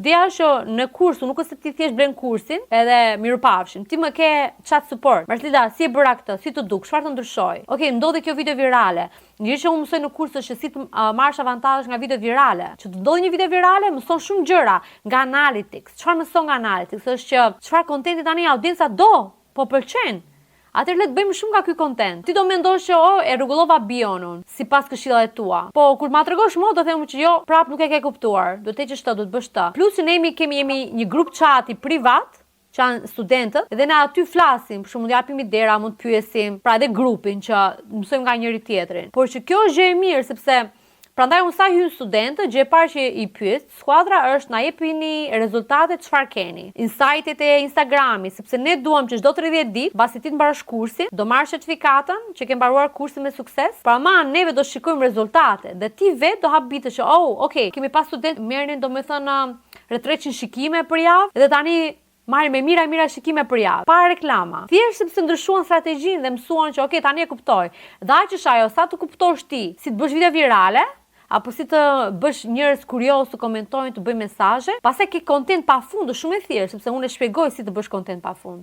Ideja është që në kursu nuk është se ti thjesht blen kursin edhe mirupafshim. Ti më ke chat support. Marcelida, si e bëra këtë? Si të duk? Çfarë të ndryshoj? Okej, ndodhi kjo video virale. Një që unë mësoj në kurs është si të marrësh avantazh nga video virale. Që të ndodhi një video virale, mëson shumë gjëra nga analytics. Çfarë mëson nga analytics? Është që çfarë kontenti tani audienca do, po pëlqen. Atëherë le të bëjmë shumë nga ky kontent. Ti do mendosh që e rregullova bionun sipas këshillave tua. Po kur ma tregosh mua do them që jo, prap nuk e ke kuptuar. Do të heqësh këtë, do të bësh këtë. Plus ne jemi një grup chati privat, që janë studentët, dhe ne aty flasim, për shembull japim idera, mund të pyesim, pra edhe grupin që mësojmë nga njëri tjetrin. Por që kjo është gjë e mirë sepse prandaj unë sa hyn studentë, gjë e parë që i pyet skuadra është na jepini rezultatet çfarë keni. Insightet e Instagramit, sepse ne duam që çdo 30 ditë, mbasi ti të mbarosh kursin, do marrësh certifikatën që ke mbaruar kursin me sukses. Pra neve do shikojmë rezultate dhe ti vetë do hap bitë që okay, kemi pas studentë merrnin domethënë rreth 300 shikime për javë dhe tani marrin me mira shikime për javë, pa reklama. Thjesht sepse ndryshuan strategjinë dhe mësuan që okay, tani e kuptoj. Dhe aq është ajo, sa të kuptosh ti, si të bësh video virale, apo si të bësh njerëz kurioz të komentojnë, të bëjnë mesazhe, pastaj ke kontent pafund, është shumë e thjeshtë, sepse unë e shpjegoj si të bësh kontent pafund.